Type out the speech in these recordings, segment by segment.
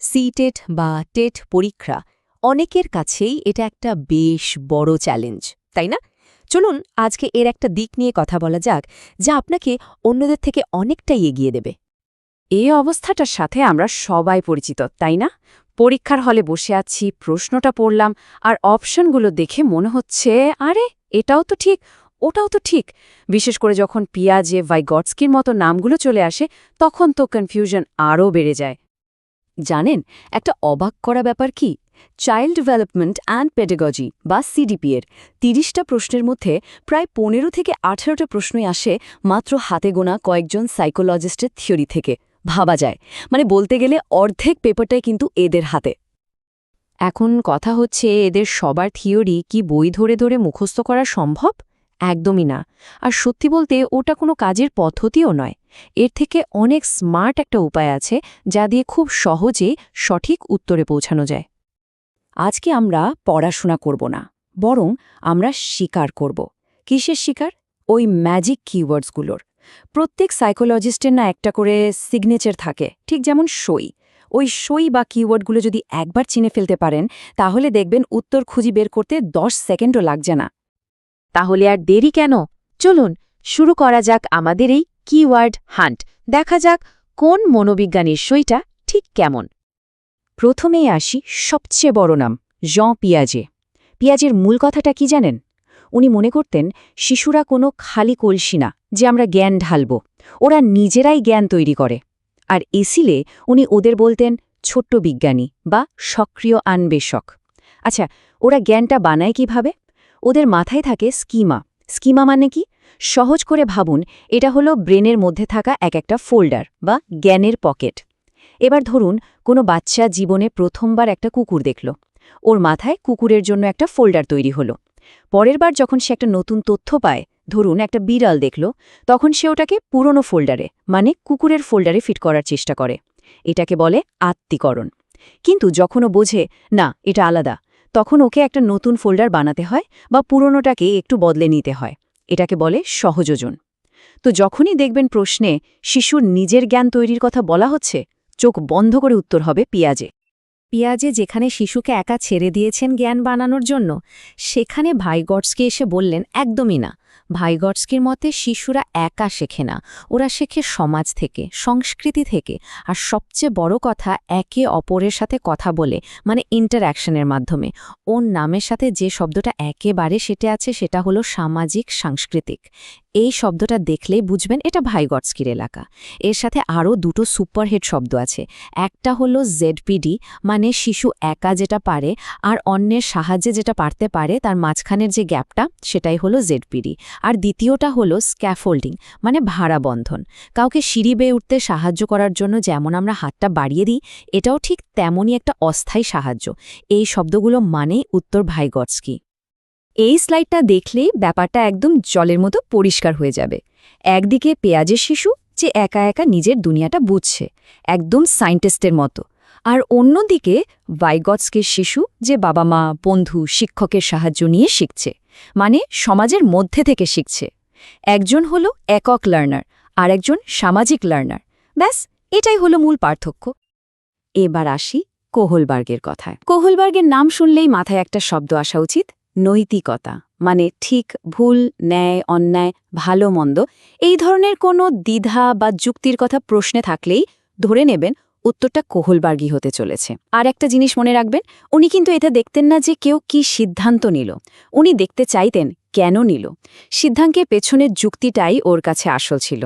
CTET বা TET পরীক্ষা অনেকের কাছেই এটা একটা বেশ বড় চ্যালেঞ্জ, তাই না? চলুন আজকে এর একটা দিক নিয়ে কথা বলা যাক, যা আপনাকে অন্যদের থেকে অনেকটাই এগিয়ে দেবে। এই অবস্থাটার সাথে আমরা সবাই পরিচিত, তাই না? পরীক্ষার হলে বসে আছি, প্রশ্নটা পড়লাম, আর অপশনগুলো দেখে মনে হচ্ছে আরে এটাও তো ঠিক, ওটাও তো ঠিক। বিশেষ করে যখন পিয়াজে ভাইগটস্কির মতো নামগুলো চলে আসে, তখন তো কনফিউশন আরও বেড়ে যায়। জানেন, একটা অবাক করা ব্যাপার কি, চাইল্ড ডেভেলপমেন্ট অ্যান্ড পেডাগজি বা সিডিপি এর ৩০টা প্রশ্নের মধ্যে প্রায় ১৫ থেকে ১৮টা প্রশ্নই আসে মাত্র হাতে গোনা কয়েকজন সাইকোলজিস্টের থিওরি থেকে। ভাবা যায়, মানে বলতে গেলে অর্ধেক পেপারটাই কিন্তু এদের হাতে। এখন কথা হচ্ছে, এদের সবার থিওরি কি বই ধরে ধরে মুখস্থ করা সম্ভব? একদমই না। আর সত্যি বলতে ওটা কোনো কাজের পদ্ধতিও নয়। এর থেকে অনেক স্মার্ট একটা উপায় আছে, যা দিয়ে খুব সহজেই সঠিক উত্তরে পৌঁছানো যায়। আজকে আমরা পড়াশোনা করব না, বরং আমরা শিকার করব। কিসের শিকার? ওই ম্যাজিক কিওয়ার্ডসগুলোর। প্রত্যেক সাইকোলজিস্টের না একটা করে সিগনেচার থাকে, ঠিক যেমন সই। ওই সই বা কিওয়ার্ডগুলো যদি একবার চিনে ফেলতে পারেন, তাহলে দেখবেন উত্তর খুঁজি বের করতে 10 সেকেন্ডও লাগছে না। তাহলে আর দেরি কেন? চলুন শুরু করা যাক আমাদের এই কিওয়ার্ড হান্ট। দেখা যাক কোন মনোবিজ্ঞানীর সইটা ঠিক কেমন। প্রথমেই আসি সবচেয়ে বড় নাম, জঁ পিয়াজে। পিয়াজের মূল কথাটা কি জানেন? উনি মনে করতেন শিশুরা কোনো খালি কলসি না যে আমরা জ্ঞান ঢালব, ওরা নিজেরাই জ্ঞান তৈরি করে। আর এসিলে উনি ওদের বলতেন ছোট্ট বিজ্ঞানী বা সক্রিয় আনবেষক। আচ্ছা, ওরা জ্ঞানটা বানায় কিভাবে? ওদের মাথায় থাকে স্কিমা। স্কিমা মানে কি? সহজ করে ভাবুন, এটা হলো ব্রেনের মধ্যে থাকা এক একটা ফোল্ডার বা জ্ঞানের পকেট। এবার ধরুন কোনো বাচ্চা জীবনে প্রথমবার একটা কুকুর দেখল, ওর মাথায় কুকুরের জন্য একটা ফোল্ডার তৈরি হলো। পরের বার যখন সে একটা নতুন তথ্য পায়, ধরুন একটা বিড়াল দেখল, তখন সে ওটাকে পুরনো ফোল্ডারে মানে কুকুরের ফোল্ডারে ফিট করার চেষ্টা করে। এটাকে বলে আত্মীকরণ। কিন্তু যখন ও বোঝে না এটা আলাদা, তখন ওকে একটা নতুন ফোল্ডার বানাতে হয় বা পুরনোটাকে একটু বদলে নিতে হয়। এটাকে বলে সহযোজন। তো যখনই দেখবেন প্রশ্নে শিশুর নিজের জ্ঞান তৈরির কথা বলা হচ্ছে, চোখ বন্ধ করে উত্তর হবে পিয়াজে। পিয়াজে যেখানে শিশুকে একা ছেড়ে দিয়েছেন জ্ঞান বানানোর জন্য, সেখানে ভাইগটস্কি এসে বললেন একদমই না। ভাইগটস্কির মতে শিশুরা একা শেখে না, ওরা শেখে সমাজ থেকে, সংস্কৃতি থেকে, আর সবচেয়ে বড় কথা একে অপরের সাথে কথা বলে, মানে ইন্টারঅ্যাকশনের মাধ্যমে। ওর নামের সাথে যে শব্দটা একেবারে সেটে আছে সেটা হলো সামাজিক সাংস্কৃতিক। এই শব্দটা দেখলেই বুঝবেন এটা ভাইগটস্কির এলাকা। এর সাথে আরও দুটো সুপারহিট শব্দ আছে। একটা হলো জেডপিডি, মানে শিশু একা যেটা পারে আর অন্যের সাহায্যে যেটা পারতে পারে, তার মাঝখানের যে গ্যাপটা সেটাই হলো জেডপিডি। আর দ্বিতীয়টা হলো স্ক্যাফোল্ডিং, মানে ভাড়া বন্ধন। কাউকে সিঁড়ি বেয়ে উঠতে সাহায্য করার জন্য যেমন আমরা হাতটা বাড়িয়ে দিই, এটাও ঠিক তেমনই একটা অস্থায়ী সাহায্য। এই শব্দগুলো মানেই উত্তর ভাইগটস্কি। এই স্লাইডটা দেখলেই ব্যাপারটা একদম জলের মতো পরিষ্কার হয়ে যাবে। একদিকে পেঁয়াজের শিশু যে একা একা নিজের দুনিয়াটা বুঝছে, একদম সায়েন্টিস্টের মতো, আর অন্যদিকে ভাইগটস্কির শিশু যে বাবা মা, বন্ধু, শিক্ষকের সাহায্য নিয়ে শিখছে, মানে সমাজের মধ্যে থেকে শিখছে। একজন হলো একক লার্নার আর একজন সামাজিক লার্নার। ব্যাস, এটাই হলো মূল পার্থক্য। এবার আসি কোহলবার্গের কথায়। কোহলবার্গের নাম শুনলেই মাথায় একটা শব্দ আসা উচিত, নৈতিকতা। মানে ঠিক ভুল, ন্যায় অন্যায়, ভালো মন্দ, এই ধরনের কোনো দ্বিধা বা যুক্তির কথা প্রশ্নে থাকলেই ধরে নেবেন উত্তরটা কোহলবার্গী হতে চলেছে। আর একটা জিনিস মনে রাখবেন, উনি কিন্তু এটা দেখতেন না যে কেউ কি সিদ্ধান্ত নিল, উনি দেখতে চাইতেন কেন নিল। সিদ্ধান্তের পেছনের যুক্তিটাই ওর কাছে আসল ছিল।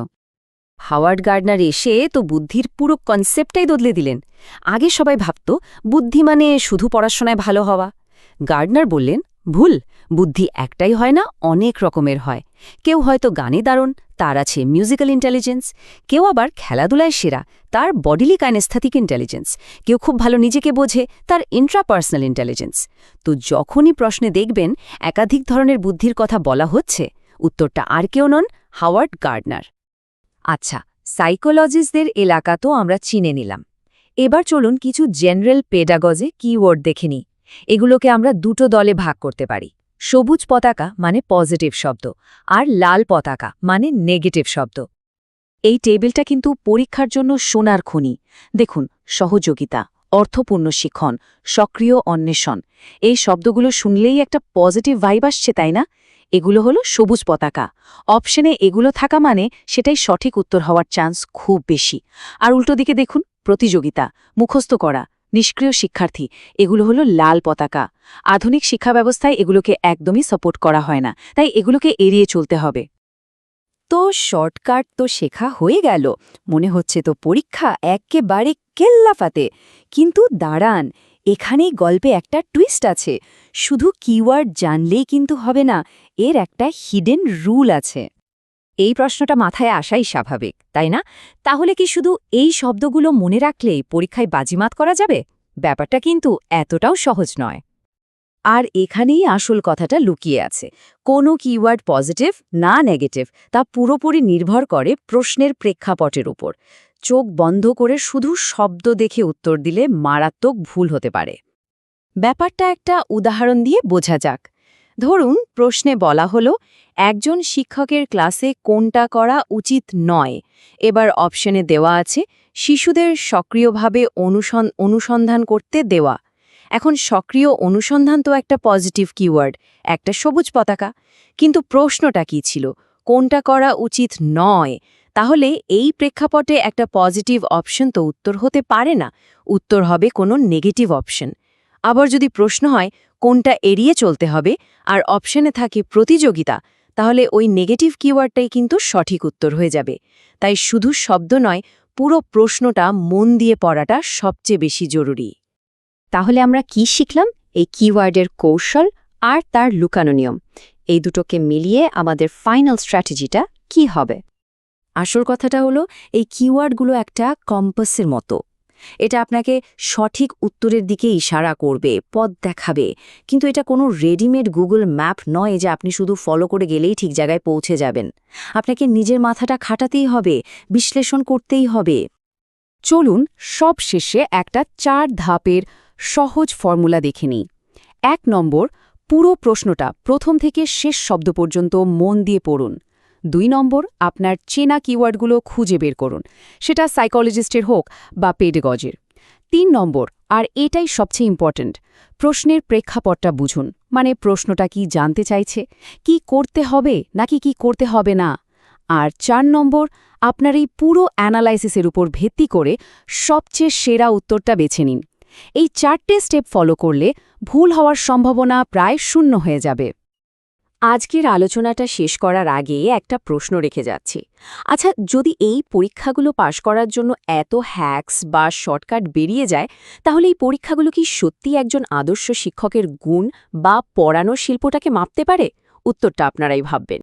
হাওয়ার্ড গার্ডনার এসে তো বুদ্ধির পুরো কনসেপ্টটাই বদলে দিলেন। আগে সবাই ভাবত বুদ্ধি মানে শুধু পড়াশোনায় ভালো হওয়া। গার্ডনার বললেন, ভুল, বুদ্ধি একটাই হয় না, অনেক রকমের হয়। কেউ হয়তো গানে দারুণ, তার আছে মিউজিক্যাল ইন্টেলিজেন্স। কেউ আবার খেলাধুলায় সেরা, তার বডিলি কাইনেস্থেটিক ইন্টেলিজেন্স। কেউ খুব ভালো নিজেকে বোঝে, তার ইন্ট্রাপার্সোনাল ইন্টেলিজেন্স। তো যখনই প্রশ্নে দেখবেন একাধিক ধরনের বুদ্ধির কথা বলা হচ্ছে, উত্তরটা আর কেউ নন, হাওয়ার্ড গার্ডনার। আচ্ছা, সাইকোলজিস্টদের এলাকা তো আমরা চিনে নিলাম। এবার চলুন কিছু জেনারেল পেডাগজি কিওয়ার্ড দেখে নিই। এগুলোকে আমরা দুটো দলে ভাগ করতে পারি। সবুজ পতাকা মানে পজিটিভ শব্দ, আর লাল পতাকা মানে নেগেটিভ শব্দ। এই টেবিলটা কিন্তু পরীক্ষার জন্য সোনার খনি। দেখুন, সহযোগিতা, অর্থপূর্ণ শিক্ষণ, সক্রিয় অন্বেষণ। এই শব্দগুলো শুনলেই একটা পজিটিভ ভাইব আসছে, তাই না? এগুলো হলো সবুজ পতাকা। অপশনে এগুলো থাকা মানে সেটাই সঠিক উত্তর হওয়ার চান্স খুব বেশি। আর উল্টো দিকে দেখুন, প্রতিযোগিতা, মুখস্থ করা, নিষ্ক্রিয় শিক্ষার্থী, এগুলো হলো লাল পতাকা। আধুনিক শিক্ষা ব্যবস্থায় এগুলোকে একদমই সাপোর্ট করা হয় না, তাই এগুলোকে এড়িয়ে চলতে হবে। তো শর্টকাট তো শেখা হয়ে গেল, মনে হচ্ছে তো পরীক্ষা একেবারে কেল্লাফাতে। কিন্তু দাঁড়ান, এখানেই গল্পে একটা টুইস্ট আছে। শুধু কিওয়ার্ড জানলেই কিন্তু হবে না, এর একটা হিডেন রুল আছে। এই প্রশ্নটা মাথায় আসাই স্বাভাবিক, তাই না? তাহলে কি শুধু এই শব্দগুলো মনে রাখলেই পরীক্ষায় বাজিমাত করা যাবে? ব্যাপারটা কিন্তু এতটাও সহজ নয়। আর এখানেই আসল কথাটা লুকিয়ে আছে। কোনো কিওয়ার্ড পজিটিভ না নেগেটিভ তা পুরোপুরি নির্ভর করে প্রশ্নের প্রেক্ষাপটের উপর। চোখ বন্ধ করে শুধু শব্দ দেখে উত্তর দিলে মারাত্মক ভুল হতে পারে। ব্যাপারটা একটা উদাহরণ দিয়ে বোঝা যাক। ধরুন, প্রশ্নে বলা হলো, একজন শিক্ষকের ক্লাসে কোনটা করা উচিত নয়। এবার অপশনে দেওয়া আছে শিশুদের সক্রিয়ভাবে অনুসন্ধান করতে দেওয়া। এখন সক্রিয় অনুসন্ধান তো একটা পজিটিভ কিওয়ার্ড, একটা সবুজ পতাকা। কিন্তু প্রশ্নটা কি ছিল? কোনটা করা উচিত নয়। তাহলে এই প্রেক্ষাপটে একটা পজিটিভ অপশন তো উত্তর হতে পারে না, উত্তর হবে কোনো নেগেটিভ অপশন। আবার যদি প্রশ্ন হয় কোনটা এড়িয়ে চলতে হবে আর অপশনে থাকে প্রতিযোগিতা, তাহলে ওই নেগেটিভ কিওয়ার্ডটাই কিন্তু সঠিক উত্তর হয়ে যাবে। তাই শুধু শব্দ নয়, পুরো প্রশ্নটা মন দিয়ে পড়াটা সবচেয়ে বেশি জরুরি। তাহলে আমরা কি শিখলাম? এই কিওয়ার্ডের কৌশল আর তার লুকানো নিয়ম, এই দুটোকে মিলিয়ে আমাদের ফাইনাল স্ট্র্যাটেজিটা কি হবে? আসল কথাটা হলো, এই কিওয়ার্ডগুলো একটা কম্পাসের মতো। এটা আপনাকে সঠিক উত্তরের দিকে ইশারা করবে, পথ দেখাবে। কিন্তু এটা কোনো রেডিমেড গুগল ম্যাপ নয় যে আপনি শুধু ফলো করে গেলেই ঠিক জায়গায় পৌঁছে যাবেন। আপনাকে নিজের মাথাটা খাটাতেই হবে, বিশ্লেষণ করতেই হবে। চলুন সব শেষে একটা 4 ধাপের সহজ ফর্মুলা দেখে নিই। 1 নম্বর, পুরো প্রশ্নটা প্রথম থেকে শেষ শব্দ পর্যন্ত মন দিয়ে পড়ুন। 2 নম্বর, আপনার চেনা কিওয়ার্ডগুলো খুঁজে বের করুন, সেটা সাইকোলজিস্টের হোক বা পেডাগজির। 3 নম্বর, আর এটাই সবচেয়ে ইম্পর্ট্যান্ট, প্রশ্নের প্রেক্ষাপটটা বুঝুন। মানে প্রশ্নটা কি জানতে চাইছে, কি করতে হবে নাকি কি করতে হবে না। আর 4 নম্বর, আপনার এই পুরো অ্যানালাইসিসের উপর ভিত্তি করে সবচেয়ে সেরা উত্তরটা বেছে নিন। এই 4টে স্টেপ ফলো করলে ভুল হওয়ার সম্ভাবনা প্রায় শূন্য হয়ে যাবে। আজকের আলোচনাটা শেষ করার আগে একটা প্রশ্ন রেখে যাচ্ছি। আচ্ছা, যদি এই পরীক্ষাগুলো পাশ করার জন্য এত হ্যাকস বা শর্টকাট বেরিয়ে যায়, তাহলে এই পরীক্ষাগুলো কি সত্যি একজন আদর্শ শিক্ষকের গুণ বা পড়ানোর শিল্পটাকে মাপতে পারে? উত্তরটা আপনারাই ভাববেন।